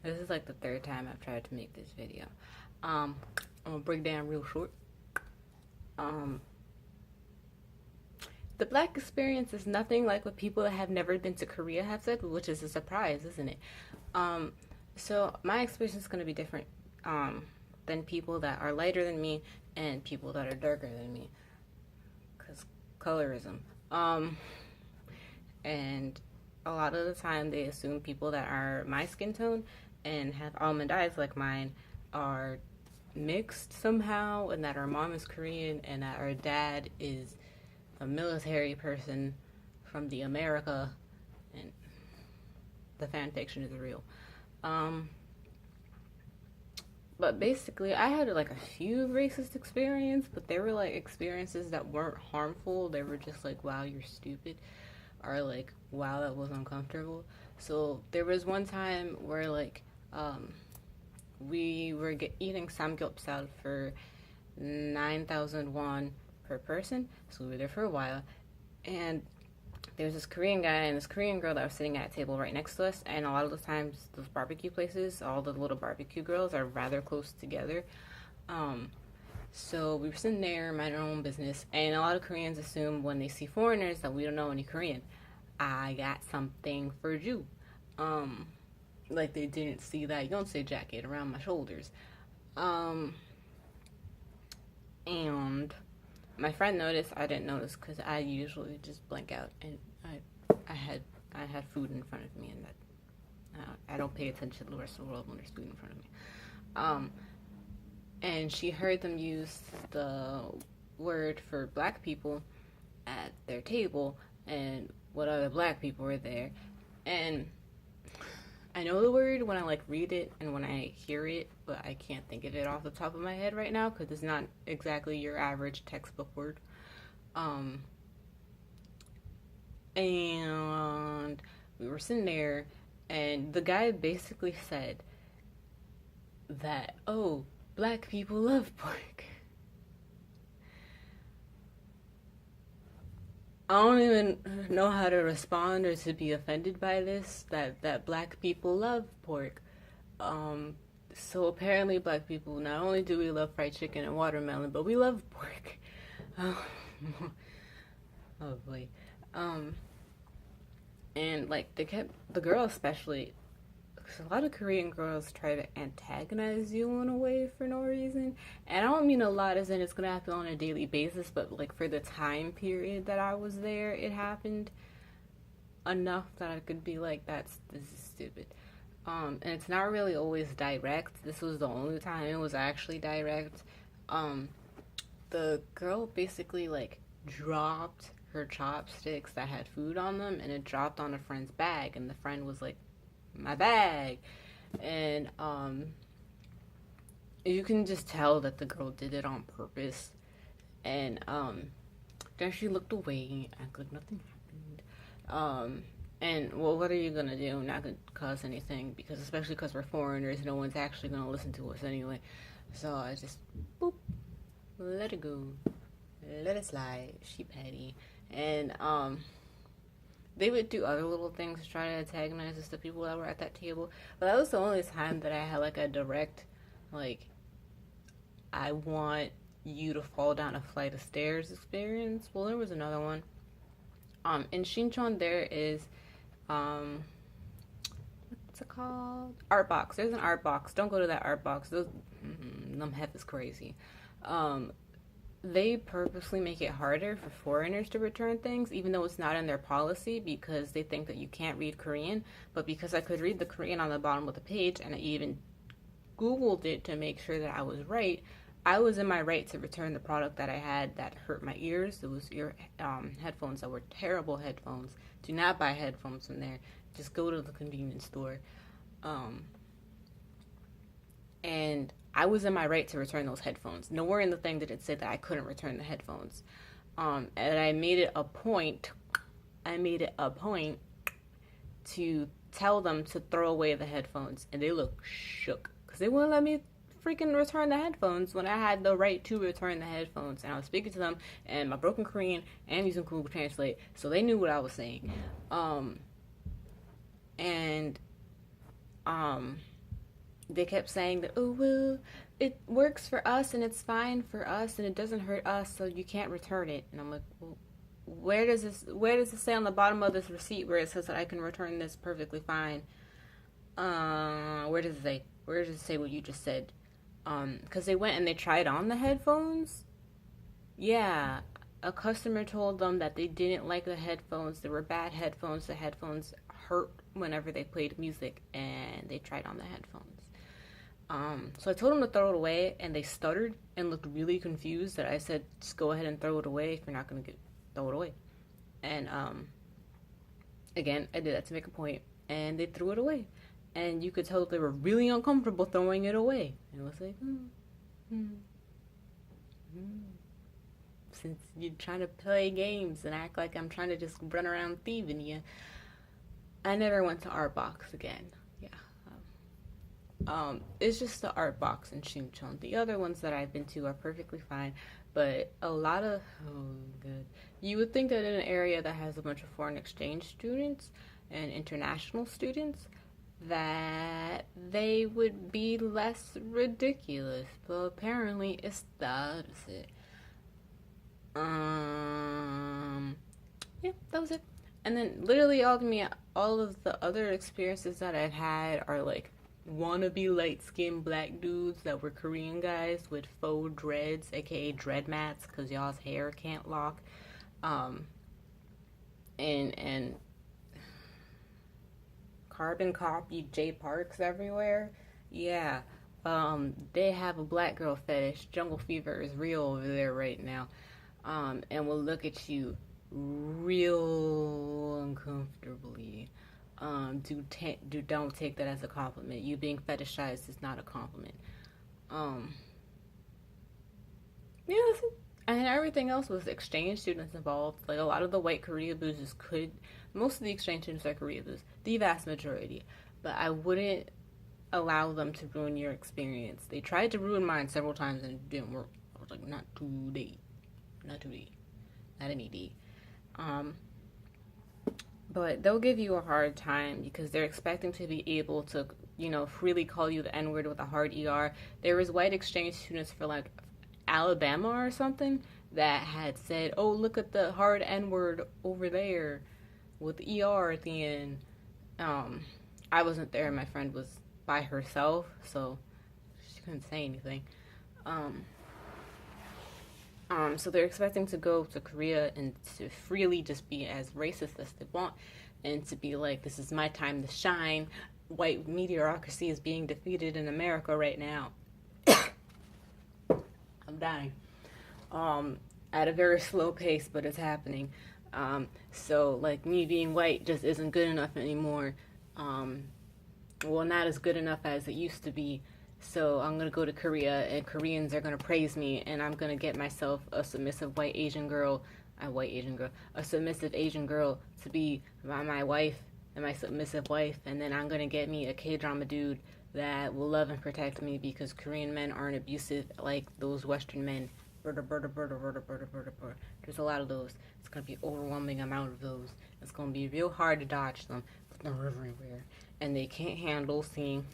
This is like the third time I've tried to make this video. I'm gonna break down real short. Um, the black experience is nothing like what people that have never been to Korea have said, which is a surprise, isn't it? Um, so my experience is gonna be different than people that are lighter than me and people that are darker than me, cause colorism. And a lot of the time they assume people that are my skin tone and have almond eyes like mine are mixed somehow, and that our mom is Korean and that our dad is a military person from the America, and the fan fiction is real. Um, but basically, I had like a few racist experiences, but they were like experiences that weren't harmful. They were just like, wow, you're stupid, or like, wow, that was uncomfortable. So there was one time where like we were eating samgyeopsal for 9,000 won per person. So we were there for a while, and there was this Korean guy and this Korean girl that was sitting at a table right next to us. And a lot of the times, those barbecue places, all the little barbecue girls are rather close together. Um, so we were sitting there, minding our own business, and a lot of Koreans assume when they see foreigners that we don't know any Korean. I got something for you. Um, like they didn't see that Yonsei jacket around my shoulders. Um, and my friend noticed. I didn't notice because I usually just blank out, and I had I had food in front of me, and that I don't pay attention to the rest of the world when there's food in front of me. Um, and she heard them use the word for black people at their table, and what other black people were there, and I know the word when I like read it and when I hear it, but I can't think of it off the top of my head right now because it's not exactly your average textbook word. Um, and we were sitting there, and the guy basically said that, oh, black people love pork. I don't even know how to respond or to be offended by this, that black people love pork. Um, so apparently black people, not only do we love fried chicken and watermelon, but we love pork. Oh, oh boy. Um, and like the girl especially, because a lot of Korean girls try to antagonize you in a way for no reason. And I don't mean a lot as in it's gonna happen on a daily basis, but like for the time period that I was there, it happened enough that I could be like, this is stupid. And it's not really always direct. This was the only time it was actually direct. Um, the girl basically like dropped her chopsticks that had food on them, and it dropped on a friend's bag, and the friend was like, my bag. And you can just tell that the girl did it on purpose. And then she looked away, acted like nothing happened. And well, what are you gonna do? Not gonna cause anything, because especially because we're foreigners, no one's actually gonna listen to us anyway. So I just boop, let it go, let it slide. She petty, and they would do other little things to try to antagonize us, the people that were at that table. But that was the only time that I had like a direct, like, I want you to fall down a flight of stairs experience. Well, there was another one. In Shinchon there is what's it called? Art box. There's an art box. Don't go to that art box. Those them head is crazy. Um, they purposely make it harder for foreigners to return things, even though it's not in their policy, because they think that you can't read Korean. But because I could read the Korean on the bottom of the page, and I even Googled it to make sure that I was right, I was in my right to return the product that I had that hurt my ears. It was ear headphones that were terrible headphones. Do not buy headphones from there. Just go to the convenience store. Um, and I was in my right to return those headphones. Nowhere in the thing did it say that I couldn't return the headphones. And I made it a point. I made it a point to tell them to throw away the headphones, and they looked shook because they wouldn't let me freaking return the headphones when I had the right to return the headphones. And I was speaking to them in my broken Korean and using Google Translate, so they knew what I was saying. And they kept saying that, oh, well, it works for us and it's fine for us and it doesn't hurt us, so you can't return it. And I'm like, well, where does it say on the bottom of this receipt where it says that I can return this perfectly fine? Where does it say? Where does it say what you just said? Because they went and they tried on the headphones. Yeah, a customer told them that they didn't like the headphones. They were bad headphones. The headphones hurt whenever they played music, and they tried on the headphones. So I told them to throw it away, and they stuttered and looked really confused. That I said, just go ahead and throw it away if you're not gonna throw it away. And again, I did that to make a point, and they threw it away. And you could tell they were really uncomfortable throwing it away. And it was like, since you're trying to play games and act like I'm trying to just run around thieving you. I never went to Art Box again. Yeah. It's just the Art Box and Chun. The other ones that I've been to are perfectly fine. But a lot of, you would think that in an area that has a bunch of foreign exchange students and international students, that they would be less ridiculous, but apparently it's the opposite. Yeah, that was it. And then literally all of the other experiences that I've had are like wannabe light-skinned black dudes that were Korean guys with faux dreads, aka dread mats, because y'all's hair can't lock. And carbon copy J Parks everywhere. Yeah. They have a black girl fetish. Jungle fever is real over there right now. And will look at you real uncomfortably. Don't take that as a compliment. You being fetishized is not a compliment. Yeah, and everything else was exchange students involved. Like a lot of the white Korea boozers most of the exchange students are Korea boozers, the vast majority. But I wouldn't allow them to ruin your experience. They tried to ruin mine several times and it didn't work. I was like, not today. Not any day. But they'll give you a hard time because they're expecting to be able to, freely call you the N-word with a hard ER. There was white exchange students for like Alabama or something that had said, oh, look at the hard N-word over there with ER at the end. I wasn't there. My friend was by herself, so she couldn't say anything. So they're expecting to go to Korea and to freely just be as racist as they want and to be like, this is my time to shine. White mediocrity is being defeated in America right now. I'm dying. At a very slow pace, but it's happening. So, like, me being white just isn't good enough anymore. Well, not as good enough as it used to be. So I'm going to go to Korea, and Koreans are going to praise me, and I'm going to get myself a submissive a submissive Asian girl to be my wife and my submissive wife, and then I'm going to get me a K-drama dude that will love and protect me because Korean men aren't abusive like those Western men. There's a lot of those. It's going to be an overwhelming amount of those. It's going to be real hard to dodge them, but they're everywhere, and they can't handle seeing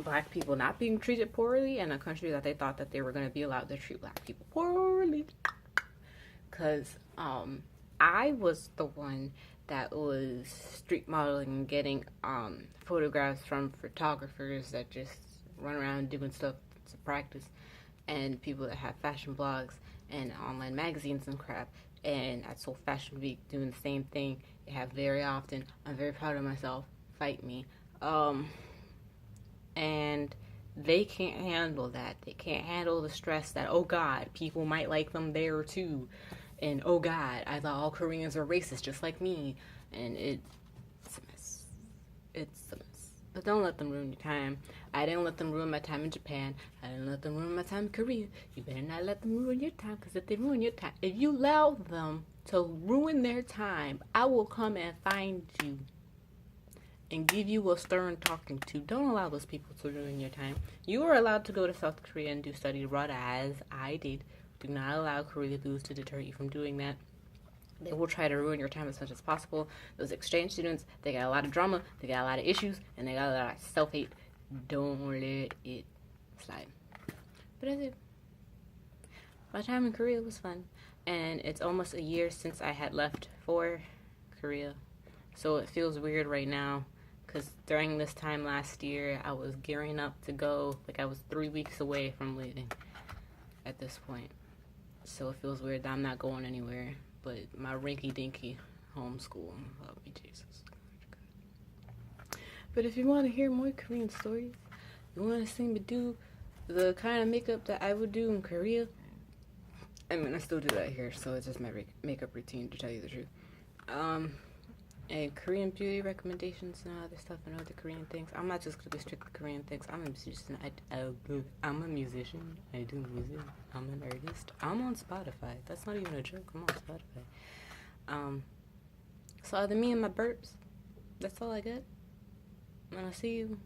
black people not being treated poorly in a country that they thought that they were going to be allowed to treat black people poorly. Because I was the one that was street modeling and getting photographs from photographers that just run around doing stuff to practice, and people that have fashion blogs and online magazines and crap. And at Soul Fashion Week doing the same thing. They have very often. I'm very proud of myself. Fight me. And they can't handle that. They can't handle the stress that, oh God, people might like them there too. And oh God, I thought all Koreans were racist just like me. And it's a mess. It's a mess. But don't let them ruin your time. I didn't let them ruin my time in Japan. I didn't let them ruin my time in Korea. You better not let them ruin your time, because if they ruin your time, if you allow them to ruin their time, I will come and find you and give you a stern talking to. Don't allow those people to ruin your time. You are allowed to go to South Korea and do study abroad, as I did. Do not allow Korea blues to deter you from doing that. They will try to ruin your time as much as possible. Those exchange students, they got a lot of drama, they got a lot of issues, and they got a lot of self-hate. don't let it slide. But that's it. My time in Korea was fun, and it's almost a year since I had left for Korea, so it feels weird right now, because during this time last year, I was gearing up to go, like I was 3 weeks away from leaving at this point, so it feels weird that I'm not going anywhere, but my rinky-dinky homeschool, love me Jesus. But if you want to hear more Korean stories, you want to see me do the kind of makeup that I would do in Korea, I mean, I still do that here, so it's just my makeup routine, to tell you the truth. And Korean beauty recommendations and other stuff and other Korean things. I'm not just going to be strictly Korean things. I'm a musician. I'm a musician. I do music. I'm an artist. I'm on Spotify. That's not even a joke. I'm on Spotify. So other than me and my burps, that's all I got. I'm gonna see you.